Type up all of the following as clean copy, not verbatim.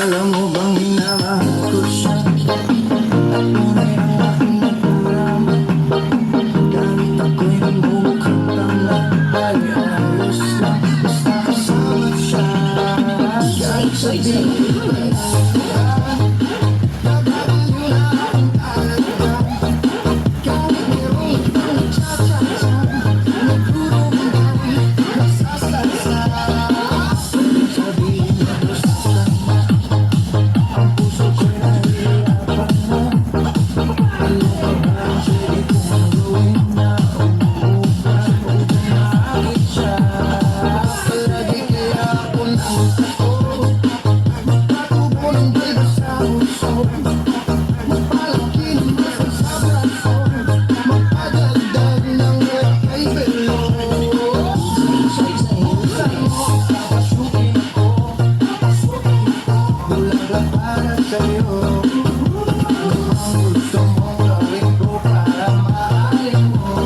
Alam mo bang minamahal ko siya at tunay ang aking nadarama. Kahit ako'y namumukhang tanga, ay ayos lang basta kasama siya. Kahit sabihin para sa'yo, ang gusto mong gawin ko para mahalin mo.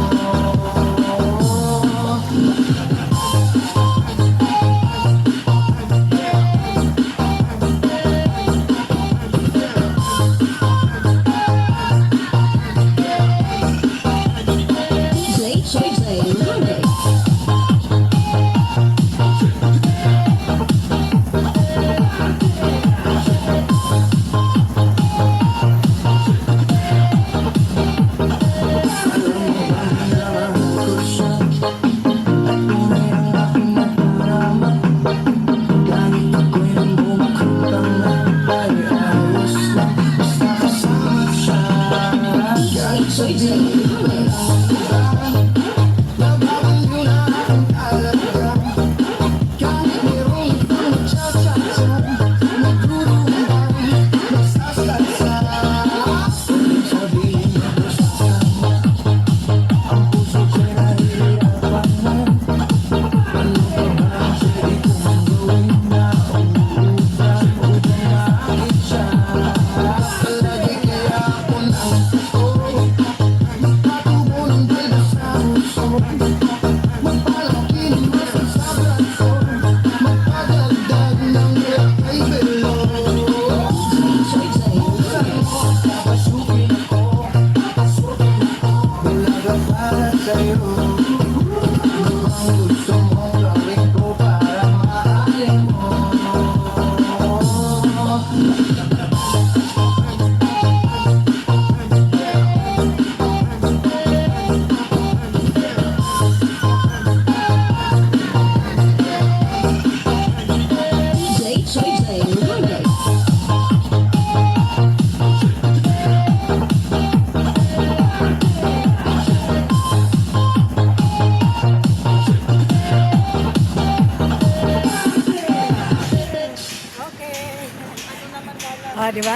Para sa'yo, ang gusto mong gawin ko para mahalin mo. Oh, di ba?